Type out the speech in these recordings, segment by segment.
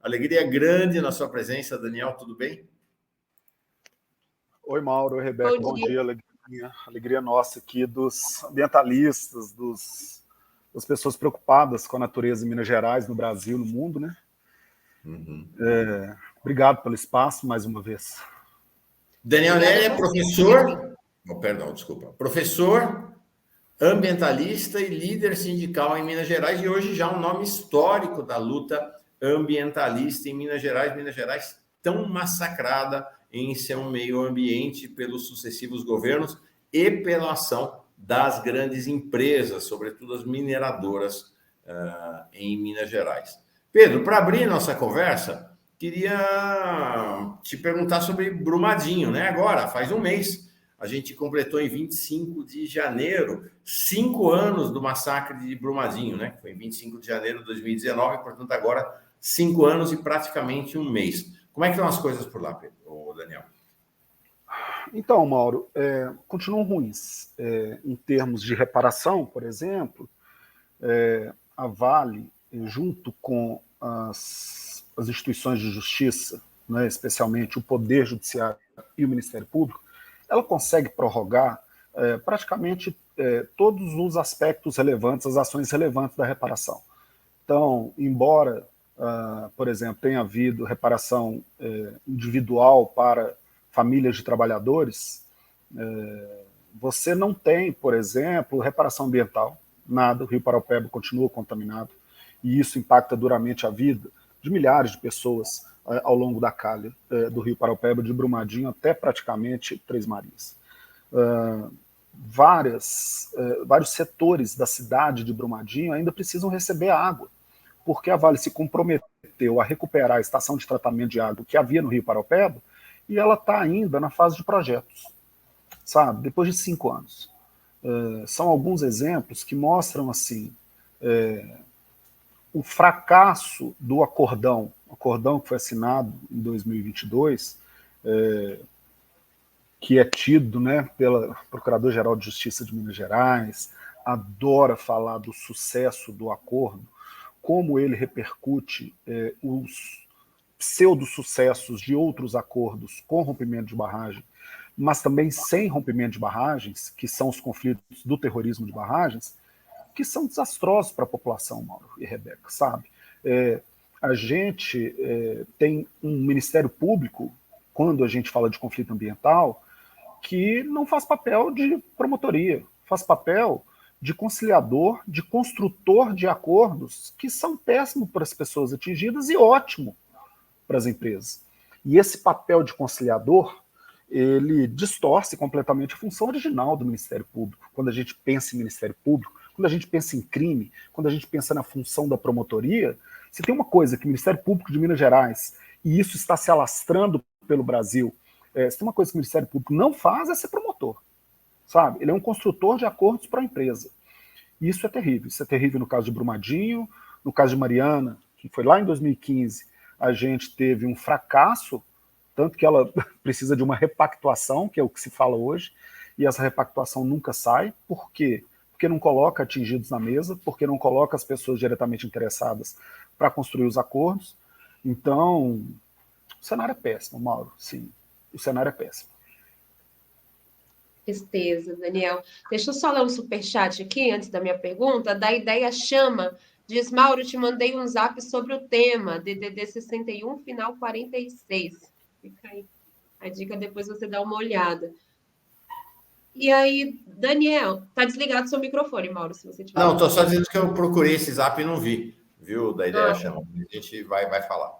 Alegria grande na sua presença, Daniel, tudo bem? Oi, Mauro, oi, Rebeca, bom dia. Alegria nossa aqui dos ambientalistas, das pessoas preocupadas com a natureza em Minas Gerais, no Brasil, no mundo, né? Obrigado pelo espaço, mais uma vez. Daniel Nelly é professor, professor, ambientalista e líder sindical em Minas Gerais, e hoje já um nome histórico da luta ambientalista em Minas Gerais tão massacrada em seu meio ambiente pelos sucessivos governos e pela ação das grandes empresas, sobretudo as mineradoras em Minas Gerais. Pedro, para abrir nossa conversa, queria te perguntar sobre Brumadinho, né? Agora, faz um mês, a gente completou em 25 de janeiro, 5 anos do massacre de Brumadinho, né? Foi em 25 de janeiro de 2019, portanto, agora 5 anos e praticamente um mês. Como é que estão as coisas por lá, Pedro, ou Daniel? Então, Mauro, continuam ruins. Em termos de reparação, por exemplo, a Vale, junto com as instituições de justiça, né, especialmente o Poder Judiciário e o Ministério Público, ela consegue prorrogar praticamente todos os aspectos relevantes, as ações relevantes da reparação. Então, embora, por exemplo, tenha havido reparação individual para famílias de trabalhadores, você não tem, por exemplo, reparação ambiental, nada, o Rio Paraopeba continua contaminado, e isso impacta duramente a vida de milhares de pessoas ao longo da calha do Rio Paraopeba, de Brumadinho até praticamente Três Marias. Vários setores da cidade de Brumadinho ainda precisam receber água, porque a Vale se comprometeu a recuperar a estação de tratamento de água que havia no Rio Paraopeba, e ela está ainda na fase de projetos, sabe? Depois de 5 anos. São alguns exemplos que mostram assim o fracasso do acordão que foi assinado em 2022, que é tido, né, pela Procuradora-Geral de Justiça de Minas Gerais, adora falar do sucesso do acordo, como ele repercute os pseudo-sucessos de outros acordos com rompimento de barragem, mas também sem rompimento de barragens, que são os conflitos do terrorismo de barragens, que são desastrosos para a população, Mauro e Rebeca, sabe? A gente tem um Ministério Público, quando a gente fala de conflito ambiental, que não faz papel de promotoria, faz papel de conciliador, de construtor de acordos que são péssimos para as pessoas atingidas e ótimo para as empresas. E esse papel de conciliador, ele distorce completamente a função original do Ministério Público. Quando a gente pensa em Ministério Público, quando a gente pensa em crime, quando a gente pensa na função da promotoria, se tem uma coisa que o Ministério Público de Minas Gerais, e isso está se alastrando pelo Brasil, se tem uma coisa que o Ministério Público não faz é ser promotor, sabe? Ele é um construtor de acordos para a empresa. E isso é terrível. Isso é terrível no caso de Brumadinho, no caso de Mariana, que foi lá em 2015, a gente teve um fracasso, tanto que ela precisa de uma repactuação, que é o que se fala hoje, e essa repactuação nunca sai. Por quê? Porque não coloca atingidos na mesa, porque não coloca as pessoas diretamente interessadas para construir os acordos. Então, o cenário é péssimo, Mauro, sim. O cenário é péssimo. Tristeza, Daniel. Deixa eu só ler um superchat aqui, antes da minha pergunta. Da Ideia Chama, diz, Mauro, te mandei um zap sobre o tema, DDD 61, final 46. Fica aí a dica, depois você dá uma olhada. E aí, Daniel, tá desligado seu microfone, Mauro, se você tiver... Não, tô só dizendo que eu procurei esse zap e não vi, viu, da Ideia Chama. A gente vai falar.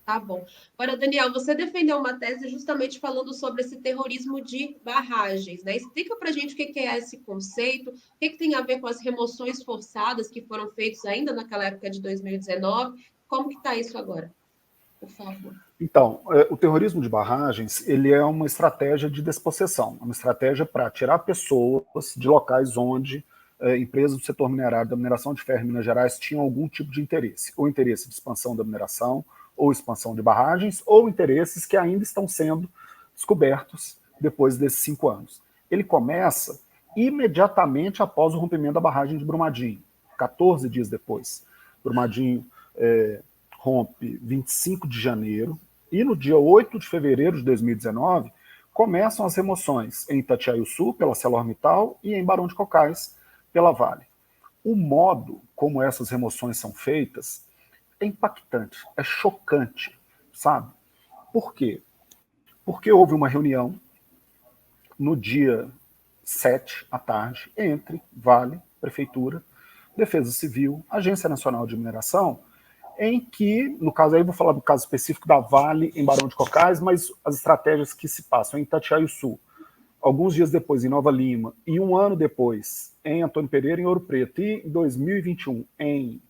Tá bom. Agora, Daniel, você defendeu uma tese justamente falando sobre esse terrorismo de barragens, né? Explica pra gente o que é esse conceito, o que tem a ver com as remoções forçadas que foram feitas ainda naquela época de 2019, como que tá isso agora? Por favor. Então, o terrorismo de barragens, ele é uma estratégia de despossessão, uma estratégia para tirar pessoas de locais onde empresas do setor minerário, da mineração de ferro em Minas Gerais tinham algum tipo de interesse, ou interesse de expansão da mineração, ou expansão de barragens, ou interesses que ainda estão sendo descobertos depois desses 5 anos. Ele começa imediatamente após o rompimento da barragem de Brumadinho, 14 dias depois. Brumadinho rompe 25 de janeiro e no dia 8 de fevereiro de 2019 começam as remoções em Itatiaia-Sul pela ArcelorMittal e em Barão de Cocais pela Vale. O modo como essas remoções são feitas é impactante, é chocante, sabe? Por quê? Porque houve uma reunião no dia 7 à tarde entre Vale, Prefeitura, Defesa Civil, Agência Nacional de Mineração, em que, no caso aí vou falar do caso específico da Vale em Barão de Cocais, mas as estratégias que se passam em Itatiaia-Sul, alguns dias depois em Nova Lima e um ano depois em Antônio Pereira, em Ouro Preto, e em 2021 em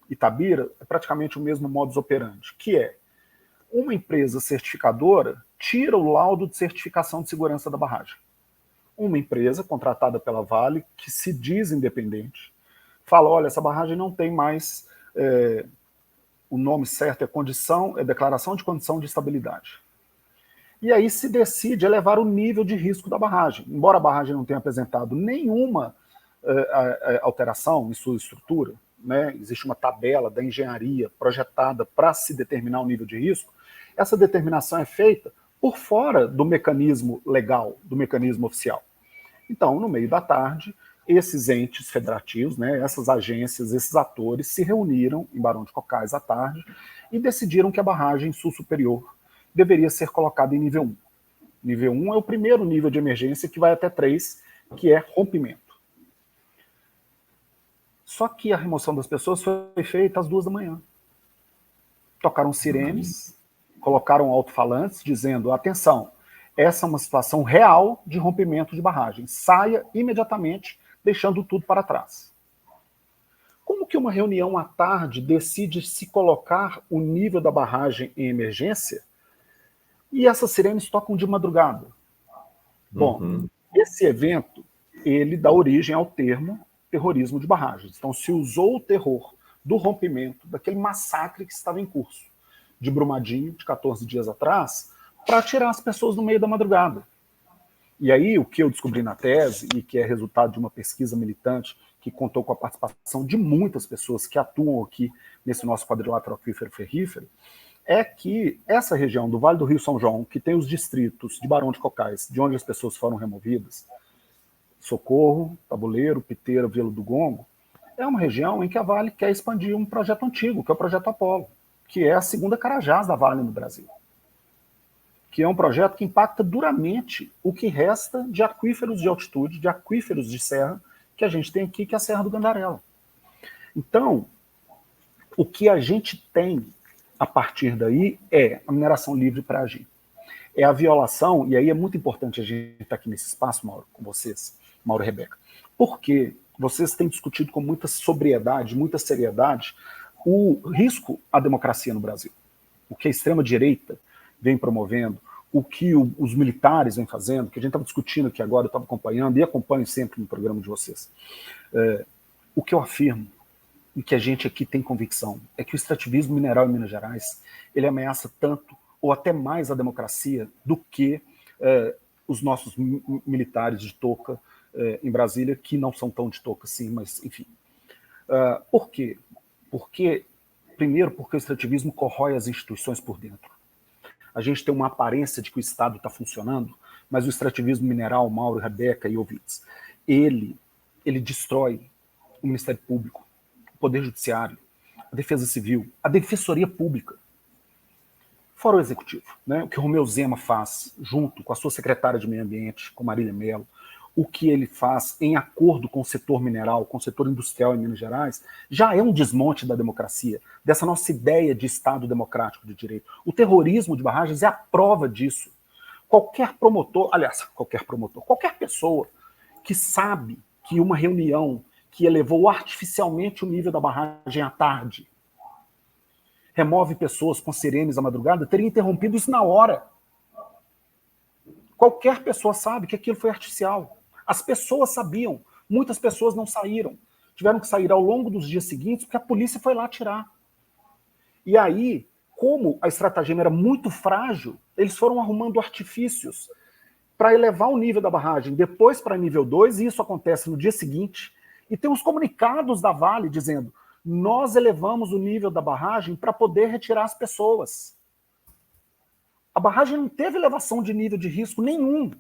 Itabira, é praticamente o mesmo modus operandi, que é uma empresa certificadora tira o laudo de certificação de segurança da barragem. Uma empresa contratada pela Vale, que se diz independente, fala, olha, essa barragem não tem mais... o nome certo é declaração de condição de estabilidade. E aí se decide elevar o nível de risco da barragem. Embora a barragem não tenha apresentado nenhuma alteração em sua estrutura, né, existe uma tabela da engenharia projetada para se determinar o nível de risco, essa determinação é feita por fora do mecanismo legal, do mecanismo oficial. Então, no meio da tarde, esses entes federativos, né, essas agências, esses atores se reuniram em Barão de Cocais à tarde e decidiram que a barragem sul superior deveria ser colocada em nível 1. Nível 1 é o primeiro nível de emergência que vai até 3, que é rompimento. Só que a remoção das pessoas foi feita às 2 da manhã. Tocaram sirenes, colocaram alto-falantes dizendo, atenção, essa é uma situação real de rompimento de barragem. Saia imediatamente, deixando tudo para trás. Como que uma reunião à tarde decide se colocar o nível da barragem em emergência e essas sirenes tocam de madrugada? Bom, esse evento, ele dá origem ao termo terrorismo de barragens. Então se usou o terror do rompimento, daquele massacre que estava em curso, de Brumadinho, de 14 dias atrás, para tirar as pessoas no meio da madrugada. E aí, o que eu descobri na tese, e que é resultado de uma pesquisa militante, que contou com a participação de muitas pessoas que atuam aqui nesse nosso quadrilátero aquífero ferrífero, é que essa região do Vale do Rio São João, que tem os distritos de Barão de Cocais, de onde as pessoas foram removidas, Socorro, Tabuleiro, Piteira, Vila do Gongo, é uma região em que a Vale quer expandir um projeto antigo, que é o Projeto Apolo, que é a segunda Carajás da Vale no Brasil, que é um projeto que impacta duramente o que resta de aquíferos de altitude, de aquíferos de serra, que a gente tem aqui, que é a Serra do Gandarela. Então, o que a gente tem a partir daí é a mineração livre para agir. É a violação, e aí é muito importante a gente estar aqui nesse espaço, Mauro, com vocês, Mauro e Rebeca, porque vocês têm discutido com muita sobriedade, muita seriedade, o risco à democracia no Brasil. O que a extrema-direita vem promovendo, o que os militares vêm fazendo, que a gente estava discutindo aqui agora, eu estava acompanhando e acompanho sempre no programa de vocês. O que eu afirmo, e que a gente aqui tem convicção, é que o extrativismo mineral em Minas Gerais, ele ameaça tanto, ou até mais a democracia, do que os nossos militares de touca em Brasília, que não são tão de touca assim, mas enfim. Por quê? Primeiro, porque o extrativismo corrói as instituições por dentro. A gente tem uma aparência de que o Estado está funcionando, mas o extrativismo mineral, Mauro, Rebeca e ouvintes, ele destrói o Ministério Público, o Poder Judiciário, a Defesa Civil, a Defensoria Pública, fora o Executivo, né? O que o Romeu Zema faz, junto com a sua secretária de Meio Ambiente, com Marília Mello, o que ele faz em acordo com o setor mineral, com o setor industrial em Minas Gerais, já é um desmonte da democracia, dessa nossa ideia de Estado democrático de direito. O terrorismo de barragens é a prova disso. Qualquer pessoa que sabe que uma reunião que elevou artificialmente o nível da barragem à tarde, remove pessoas com sirenes à madrugada, teria interrompido isso na hora. Qualquer pessoa sabe que aquilo foi artificial. As pessoas sabiam, muitas pessoas não saíram. Tiveram que sair ao longo dos dias seguintes porque a polícia foi lá tirar. E aí, como a estratagema era muito frágil, eles foram arrumando artifícios para elevar o nível da barragem, depois para nível 2, e isso acontece no dia seguinte. E tem os comunicados da Vale dizendo, Nós elevamos o nível da barragem para poder retirar as pessoas. A barragem não teve elevação de nível de risco nenhum.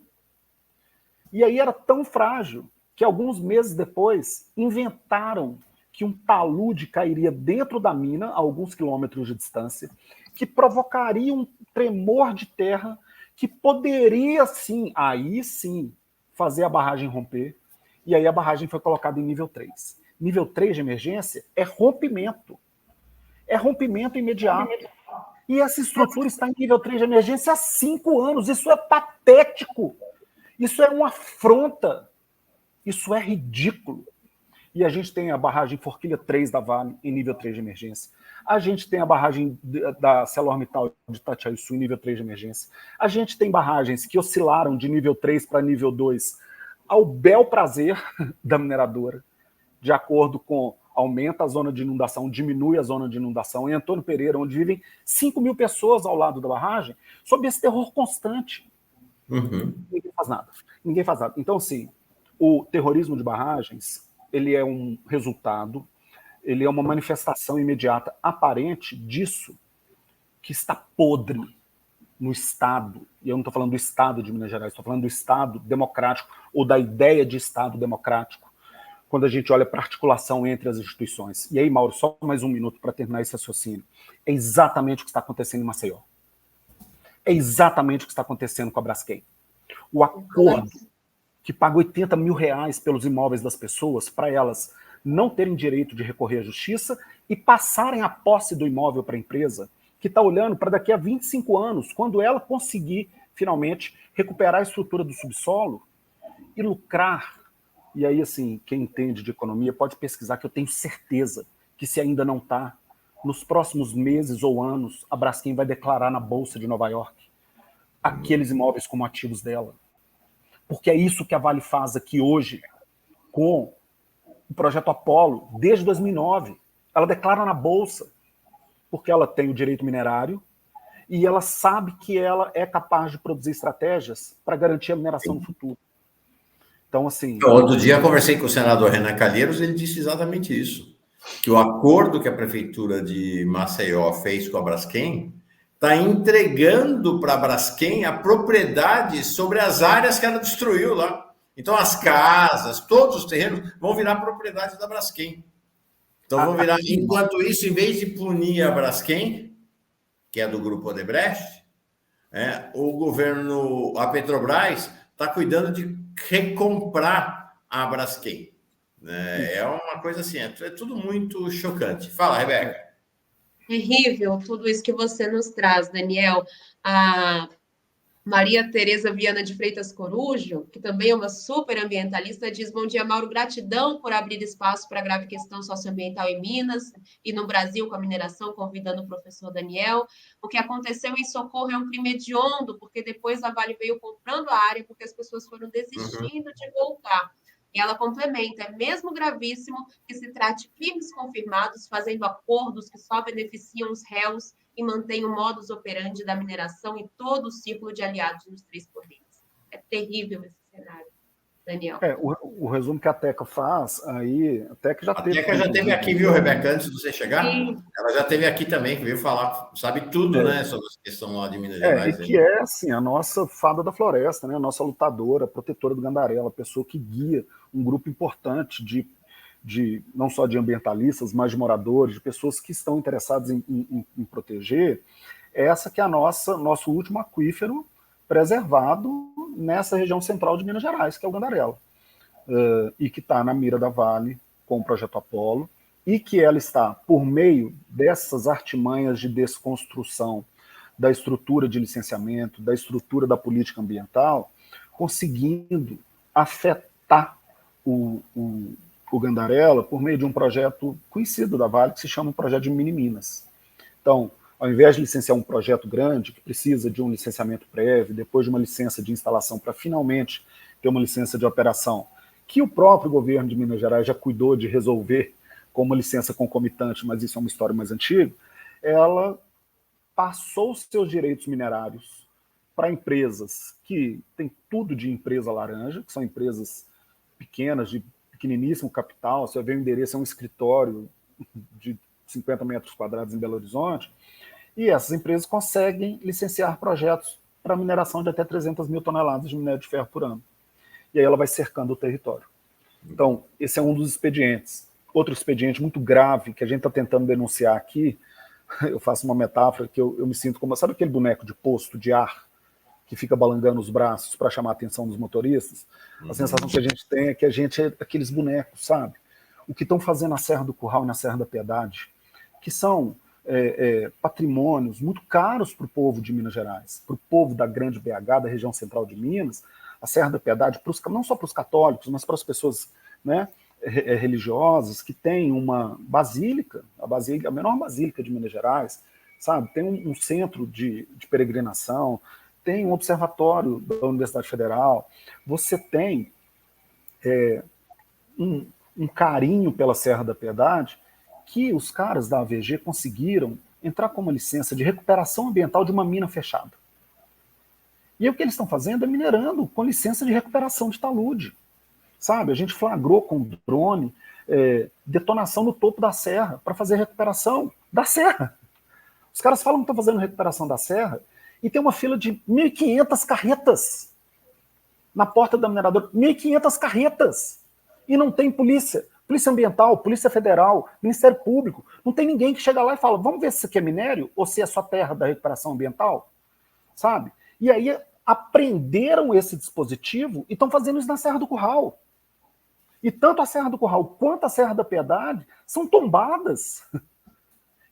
E aí era tão frágil que alguns meses depois inventaram que um talude cairia dentro da mina, a alguns quilômetros de distância, que provocaria um tremor de terra que poderia, sim, aí sim, fazer a barragem romper. E aí a barragem foi colocada em nível 3. Nível 3 de emergência é rompimento. É rompimento imediato. E essa estrutura está em nível 3 de emergência há 5 anos. Isso é patético. Isso é uma afronta. Isso é ridículo. E a gente tem a barragem Forquilha 3 da Vale em nível 3 de emergência. A gente tem a barragem da ArcelorMittal de Itatiaia-Sul em nível 3 de emergência. A gente tem barragens que oscilaram de nível 3 para nível 2 ao bel prazer da mineradora, de acordo com aumenta a zona de inundação, diminui a zona de inundação. Em Antônio Pereira, onde vivem 5 mil pessoas ao lado da barragem, sob esse terror constante. Ninguém faz nada. Ninguém faz nada. Então, assim, o terrorismo de barragens, ele é um resultado, ele é uma manifestação imediata, aparente disso que está podre no Estado, e eu não estou falando do Estado de Minas Gerais, estou falando do Estado democrático, ou da ideia de Estado democrático, quando a gente olha para a articulação entre as instituições. E aí, Mauro, só mais um minuto para terminar esse raciocínio. É exatamente o que está acontecendo em Maceió. É exatamente o que está acontecendo com a Braskem. O acordo que paga R$80 mil pelos imóveis das pessoas, para elas não terem direito de recorrer à justiça e passarem a posse do imóvel para a empresa, que está olhando para daqui a 25 anos, quando ela conseguir, finalmente, recuperar a estrutura do subsolo e lucrar. E aí, assim, quem entende de economia pode pesquisar, que eu tenho certeza que, se ainda não está, nos próximos meses ou anos, a Braskem vai declarar na Bolsa de Nova York aqueles imóveis como ativos dela. Porque é isso que a Vale faz aqui hoje com o projeto Apollo, desde 2009. Ela declara na Bolsa, porque ela tem o direito minerário e ela sabe que ela é capaz de produzir estratégias para garantir a mineração no futuro. Então, assim... Outro dia eu conversei com o senador Renan Calheiros, ele disse exatamente isso, que o acordo que a prefeitura de Maceió fez com a Braskem está entregando para a Braskem a propriedade sobre as áreas que ela destruiu lá. Então, as casas, todos os terrenos vão virar propriedade da Braskem. Então, vão virar... Enquanto isso, em vez de punir a Braskem, que é do grupo Odebrecht, o governo, a Petrobras, está cuidando de recomprar a Braskem. É uma coisa assim, é tudo muito chocante. Fala, Rebeca. Terrível tudo isso que você nos traz, Daniel. A Maria Tereza Viana de Freitas Corujo, que também é uma super ambientalista, diz: bom dia, Mauro, gratidão por abrir espaço para a grave questão socioambiental em Minas e no Brasil com a mineração, convidando o professor Daniel. O que aconteceu em Socorro é um crime hediondo, porque depois a Vale veio comprando a área porque as pessoas foram desistindo de voltar. E ela complementa: é mesmo gravíssimo que se trate crimes confirmados, fazendo acordos que só beneficiam os réus e mantém o modus operandi da mineração e todo o ciclo de aliados nos 3 poderes. É terrível esse cenário, Daniel. O resumo que a Teca faz, aí, a Teca já teve... A Teca já esteve aqui, viu, Rebeca, antes de você chegar? Sim. Ela já esteve aqui também, que veio falar, sabe tudo, né, sobre a questão lá de Minas Gerais. E que é, assim, a nossa fada da floresta, né, a nossa lutadora, protetora do Gandarela, a pessoa que guia um grupo importante de não só de ambientalistas, mas de moradores, de pessoas que estão interessadas em proteger, essa que é nosso último aquífero preservado nessa região central de Minas Gerais, que é o Gandarela, e que está na mira da Vale com o projeto Apollo, e que ela está, por meio dessas artimanhas de desconstrução da estrutura de licenciamento, da estrutura da política ambiental, conseguindo afetar o Gandarela por meio de um projeto conhecido da Vale, que se chama o Projeto de Mini Minas. Então, ao invés de licenciar um projeto grande, que precisa de um licenciamento prévio, depois de uma licença de instalação para finalmente ter uma licença de operação, que o próprio governo de Minas Gerais já cuidou de resolver com uma licença concomitante, mas isso é uma história mais antiga, ela passou os seus direitos minerários para empresas que têm tudo de empresa laranja, que são empresas pequenas, de pequeniníssimo capital. Você vai ver o endereço, é um escritório de 50 metros quadrados em Belo Horizonte, e essas empresas conseguem licenciar projetos para mineração de até 300 mil toneladas de minério de ferro por ano. E aí ela vai cercando o território. Então, esse é um dos expedientes. Outro expediente muito grave que a gente está tentando denunciar aqui, eu faço uma metáfora que eu me sinto como, sabe aquele boneco de posto de ar que fica balangando os braços para chamar a atenção dos motoristas? A sensação que a gente tem é que a gente é aqueles bonecos, sabe? O que estão fazendo na Serra do Curral e na Serra da Piedade, que são patrimônios muito caros para o povo de Minas Gerais, para o povo da grande BH, da região central de Minas, a Serra da Piedade, não só para os católicos, mas para as pessoas, né, religiosas, que têm uma basílica, a menor basílica de Minas Gerais, sabe? Tem um centro de peregrinação, tem um observatório da Universidade Federal, você tem um carinho pela Serra da Piedade que os caras da AVG conseguiram entrar com uma licença de recuperação ambiental de uma mina fechada. E aí o que eles estão fazendo é minerando com licença de recuperação de talude. Sabe? A gente flagrou com drone detonação no topo da serra para fazer recuperação da serra. Os caras falam que estão fazendo recuperação da serra e tem uma fila de 1.500 carretas na porta da mineradora. 1.500 carretas! E não tem polícia. Polícia Ambiental, Polícia Federal, Ministério Público. Não tem ninguém que chega lá e fala, vamos ver se isso aqui é minério ou se é só terra da recuperação ambiental. Sabe? E aí aprenderam esse dispositivo e estão fazendo isso na Serra do Curral. E tanto a Serra do Curral quanto a Serra da Piedade são tombadas.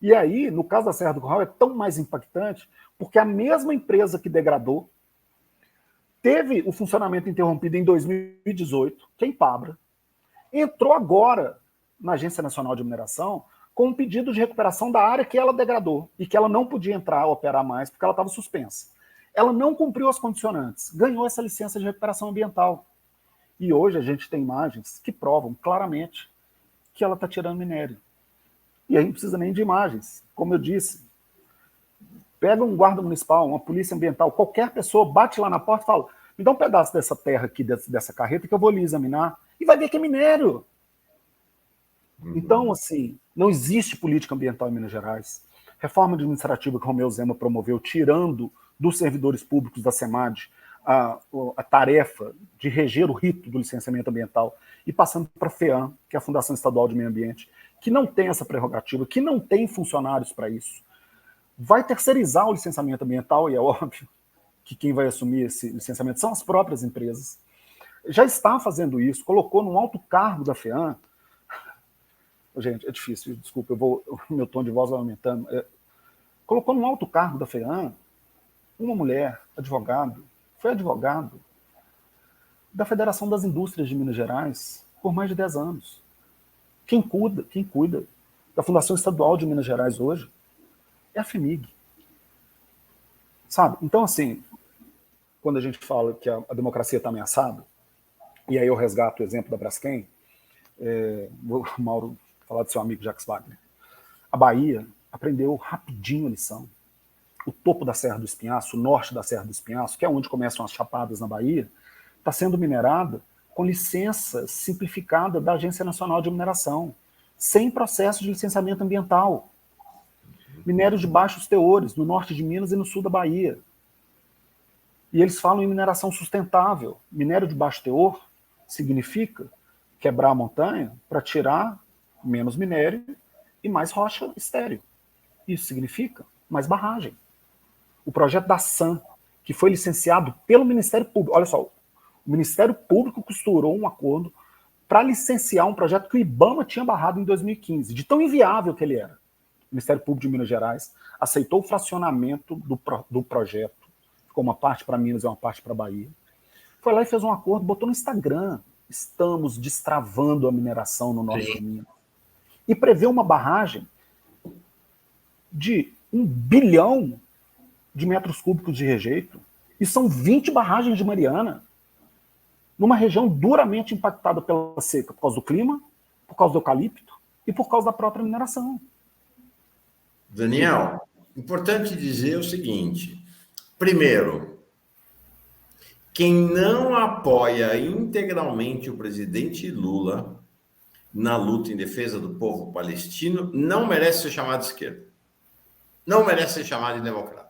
E aí, no caso da Serra do Curral, é tão mais impactante, porque a mesma empresa que degradou teve o funcionamento interrompido em 2018, que é a Empabra, entrou agora na Agência Nacional de Mineração com um pedido de recuperação da área que ela degradou e que ela não podia entrar, operar mais, porque ela estava suspensa. Ela não cumpriu as condicionantes, ganhou essa licença de recuperação ambiental. E hoje a gente tem imagens que provam claramente que ela está tirando minério. E aí não precisa nem de imagens. Como eu disse, pega um guarda municipal, uma polícia ambiental, qualquer pessoa bate lá na porta e fala, me dá um pedaço dessa terra aqui, dessa carreta, que eu vou ali examinar. E vai ver que é minério. Então, assim, não existe política ambiental em Minas Gerais. Reforma administrativa que Romeu Zema promoveu, tirando dos servidores públicos da SEMAD a tarefa de reger o rito do licenciamento ambiental e passando para a FEAM, que é a Fundação Estadual de Meio Ambiente, que não tem essa prerrogativa, que não tem funcionários para isso. Vai terceirizar o licenciamento ambiental, e é óbvio que quem vai assumir esse licenciamento são as próprias empresas. Já está fazendo isso, colocou num alto cargo da FEAM. Gente, é difícil, desculpa, o meu tom de voz vai aumentando. Colocou num alto cargo da FEAM uma mulher, foi advogado da Federação das Indústrias de Minas Gerais por mais de 10 anos. Quem cuida da Fundação Estadual de Minas Gerais hoje é a FEMIG. Sabe? Então, assim, quando a gente fala que a democracia está ameaçada, e aí eu resgato o exemplo da Braskem, o Mauro falar do seu amigo Jacques Wagner. A Bahia aprendeu rapidinho a lição. O topo da Serra do Espinhaço, o norte da Serra do Espinhaço, que é onde começam as chapadas na Bahia, está sendo minerada com licença simplificada da Agência Nacional de Mineração, sem processo de licenciamento ambiental. Minério de baixos teores, no norte de Minas e no sul da Bahia. E eles falam em mineração sustentável. Minério de baixo teor significa quebrar a montanha para tirar menos minério e mais rocha estéril. Isso significa mais barragem. O projeto da SAM, que foi licenciado pelo Ministério Público, olha só, o Ministério Público costurou um acordo para licenciar um projeto que o IBAMA tinha barrado em 2015, de tão inviável que ele era. O Ministério Público de Minas Gerais aceitou o fracionamento do projeto, ficou uma parte para Minas e uma parte para Bahia. Foi lá e fez um acordo, botou no Instagram, estamos destravando a mineração no norte de Minas. E prevê uma barragem de 1 bilhão de metros cúbicos de rejeito, e são 20 barragens de Mariana, numa região duramente impactada pela seca, por causa do clima, por causa do eucalipto e por causa da própria mineração. Daniel, importante dizer o seguinte: primeiro, quem não apoia integralmente o presidente Lula na luta em defesa do povo palestino não merece ser chamado de esquerda. Não merece ser chamado de democrata.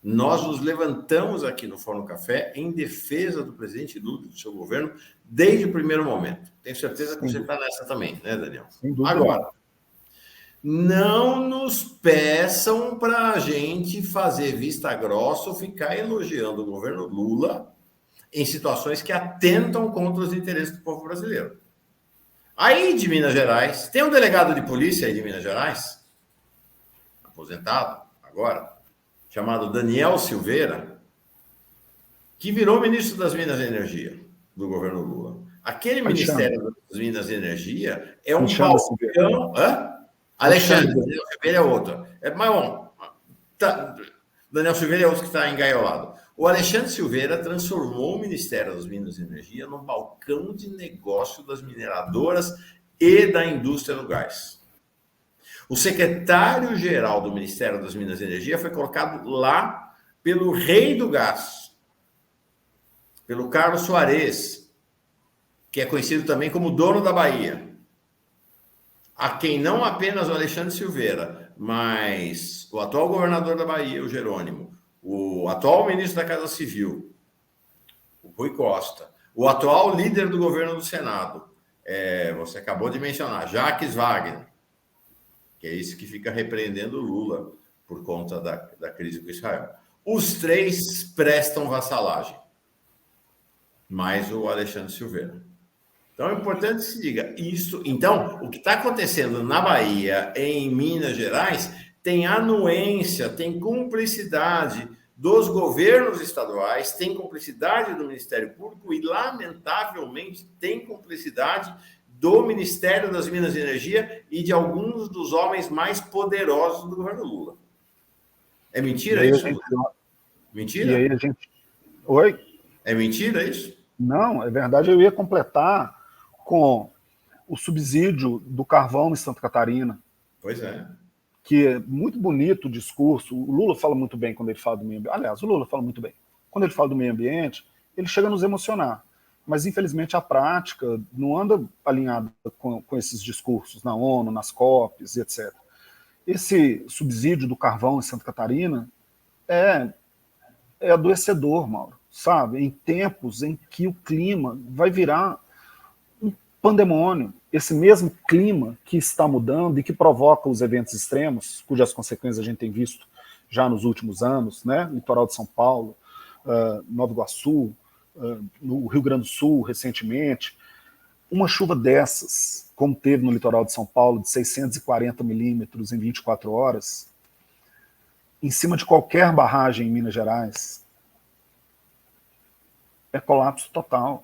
Nós nos levantamos aqui no Fórum Café em defesa do presidente Lula e do seu governo desde o primeiro momento. Tenho certeza que você está nessa também, né, Daniel? Agora, não nos peçam para a gente fazer vista grossa ou ficar elogiando o governo Lula em situações que atentam contra os interesses do povo brasileiro. Aí, de Minas Gerais, tem um delegado de polícia aí de Minas Gerais, aposentado agora, chamado Daniel Silveira, que virou ministro das Minas e Energia do governo Lula. Aquele Ministério das Minas e Energia é um balcão... Alexandre, Daniel Silveira é outro. Mas bom, Daniel Silveira é outro que está engaiolado. O Alexandre Silveira transformou o Ministério das Minas e Energia num balcão de negócio das mineradoras e da indústria do gás. O secretário-geral do Ministério das Minas e Energia foi colocado lá pelo rei do gás, pelo Carlos Soares, que é conhecido também como dono da Bahia, a quem não apenas o Alexandre Silveira, mas o atual governador da Bahia, o Jerônimo, o atual ministro da Casa Civil, o Rui Costa, o atual líder do governo do Senado, você acabou de mencionar, Jacques Wagner, que é esse que fica repreendendo o Lula por conta da crise com Israel. Os três prestam vassalagem, mais o Alexandre Silveira. Então, é importante que se diga isso. Então, o que está acontecendo na Bahia, em Minas Gerais, tem anuência, tem cumplicidade dos governos estaduais, tem cumplicidade do Ministério Público e, lamentavelmente, tem cumplicidade do Ministério das Minas e Energia e de alguns dos homens mais poderosos do governo Lula. É mentira isso? Mentira? E aí a gente... Oi? É mentira isso? Não, é verdade. Eu ia completar com o subsídio do carvão em Santa Catarina. Pois é. Que é muito bonito o discurso. O Lula fala muito bem quando ele fala do meio ambiente. Aliás, o Lula fala muito bem. Quando ele fala do meio ambiente, ele chega a nos emocionar. Mas, infelizmente, a prática não anda alinhada com esses discursos na ONU, nas COPs, etc. Esse subsídio do carvão em Santa Catarina é adoecedor, Mauro, sabe? Em tempos em que o clima vai virar um pandemônio, esse mesmo clima que está mudando e que provoca os eventos extremos, cujas consequências a gente tem visto já nos últimos anos, né? Litoral de São Paulo, Nova Iguaçu, no Rio Grande do Sul, recentemente, uma chuva dessas, como teve no litoral de São Paulo, de 640 milímetros em 24 horas, em cima de qualquer barragem em Minas Gerais, é colapso total.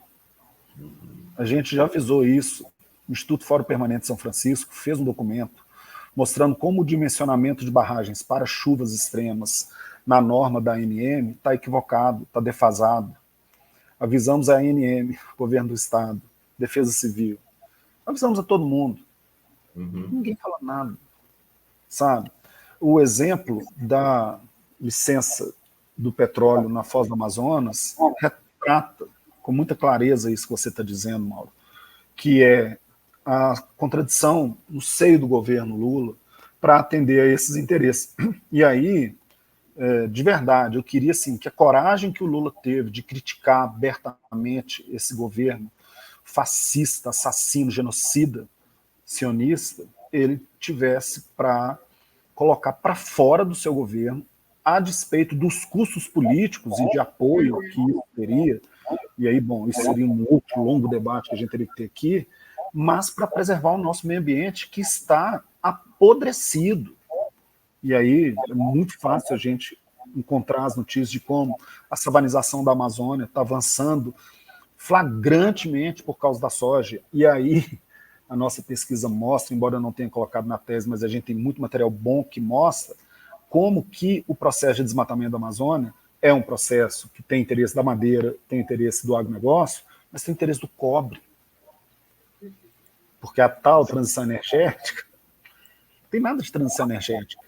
A gente já avisou isso. O Instituto Fórum Permanente de São Francisco fez um documento mostrando como o dimensionamento de barragens para chuvas extremas na norma da ANM está equivocado, está defasado. Avisamos a ANM, Governo do Estado, Defesa Civil. Avisamos a todo mundo. Ninguém fala nada, sabe? O exemplo da licença do petróleo na Foz do Amazonas retrata com muita clareza isso que você está dizendo, Mauro, que é a contradição no seio do governo Lula para atender a esses interesses. E aí, de verdade, eu queria assim, que a coragem que o Lula teve de criticar abertamente esse governo fascista, assassino, genocida, sionista, ele tivesse para colocar para fora do seu governo, a despeito dos custos políticos e de apoio que isso teria, e aí, bom, isso seria um outro longo debate que a gente teria que ter aqui, mas para preservar o nosso meio ambiente que está apodrecido. E aí é muito fácil a gente encontrar as notícias de como a sabanização da Amazônia está avançando flagrantemente por causa da soja. E aí a nossa pesquisa mostra, embora eu não tenha colocado na tese, mas a gente tem muito material bom que mostra como que o processo de desmatamento da Amazônia é um processo que tem interesse da madeira, tem interesse do agronegócio, mas tem interesse do cobre. Porque a tal transição energética não tem nada de transição energética.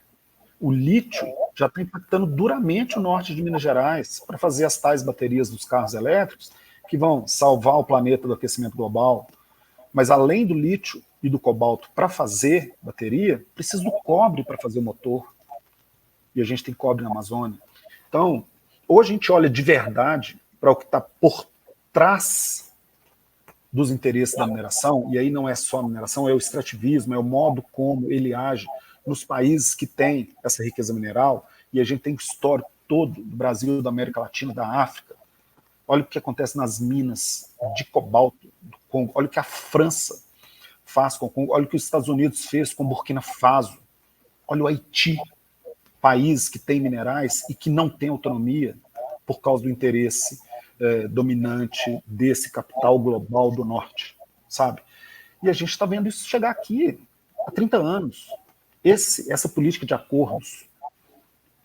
O lítio já está impactando duramente o norte de Minas Gerais para fazer as tais baterias dos carros elétricos que vão salvar o planeta do aquecimento global. Mas além do lítio e do cobalto para fazer bateria, precisa do cobre para fazer o motor. E a gente tem cobre na Amazônia. Então, ou a gente olha de verdade para o que está por trás dos interesses da mineração, e aí não é só a mineração, é o extrativismo, é o modo como ele age nos países que têm essa riqueza mineral, e a gente tem o histórico todo do Brasil, da América Latina, da África. Olha o que acontece nas minas de cobalto do Congo, olha o que a França faz com o Congo, olha o que os Estados Unidos fez com Burkina Faso, olha o Haiti, país que tem minerais e que não tem autonomia por causa do interesse dominante desse capital global do norte, sabe? E a gente está vendo isso chegar aqui há 30 anos. Essa política de acordos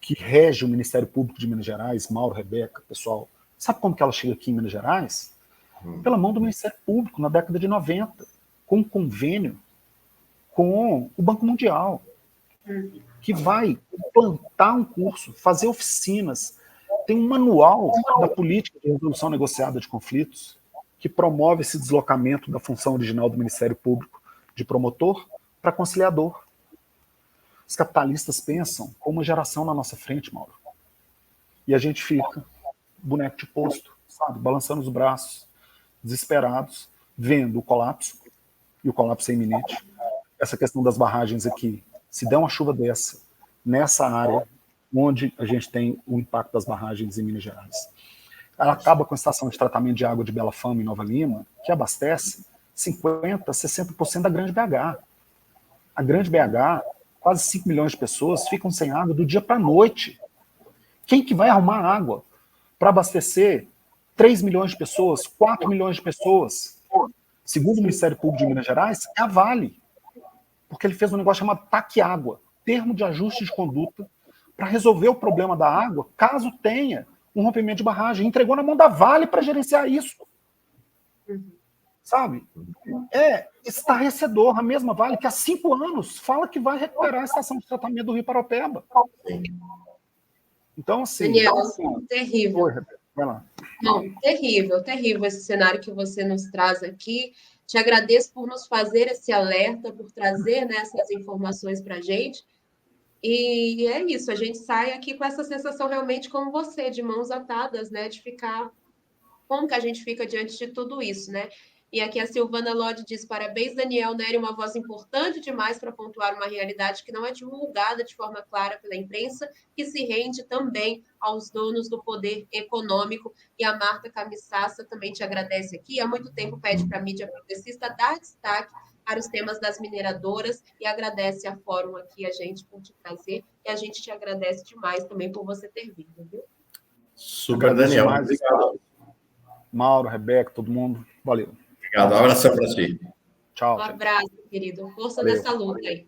que rege o Ministério Público de Minas Gerais, Mauro, Rebeca, pessoal, sabe como que ela chega aqui em Minas Gerais? Pela mão do Ministério Público, na década de 90, com um convênio com o Banco Mundial, que vai implantar um curso, fazer oficinas, tem um manual da política de resolução negociada de conflitos que promove esse deslocamento da função original do Ministério Público de promotor para conciliador. Os capitalistas pensam com uma geração na nossa frente, Mauro. E a gente fica boneco de posto, sabe? Balançando os braços, desesperados, vendo o colapso, e o colapso é iminente. Essa questão das barragens aqui, se der uma chuva dessa, nessa área onde a gente tem o impacto das barragens em Minas Gerais, ela acaba com a estação de tratamento de água de Bela Fama, em Nova Lima, que abastece 50%, 60% da Grande BH. A Grande BH, quase 5 milhões de pessoas ficam sem água do dia para a noite. Quem que vai arrumar água para abastecer 3 milhões de pessoas, 4 milhões de pessoas? Segundo o Ministério Público de Minas Gerais, é a Vale. Porque ele fez um negócio chamado TAC Água, termo de ajuste de conduta, para resolver o problema da água, caso tenha um rompimento de barragem. Entregou na mão da Vale para gerenciar isso. Sabe? É estarrecedor. A mesma Vale que há 5 anos fala que vai recuperar a estação de tratamento do Rio Paraupeba. Então, assim... Daniel, terrível. Oi, vai lá. Não, terrível, terrível esse cenário que você nos traz aqui. Te agradeço por nos fazer esse alerta, por trazer, né, essas informações para a gente. E é isso, a gente sai aqui com essa sensação realmente como você, de mãos atadas, né? De ficar... Como que a gente fica diante de tudo isso, né? E aqui a Silvana Lodi diz: parabéns, Daniel Nery, uma voz importante demais para pontuar uma realidade que não é divulgada de forma clara pela imprensa, que se rende também aos donos do poder econômico. E a Marta Camissassa também te agradece aqui. Há muito tempo pede para a mídia progressista dar destaque para os temas das mineradoras e agradece a Fórum aqui, a gente, por te trazer. E a gente te agradece demais também por você ter vindo, viu? Super, Daniel. Demais, obrigado. Mauro, Rebeca, todo mundo. Valeu. Obrigado. Um abração para ti. Tchau. Um abraço, querido. Força Valeu. nessa luta aí.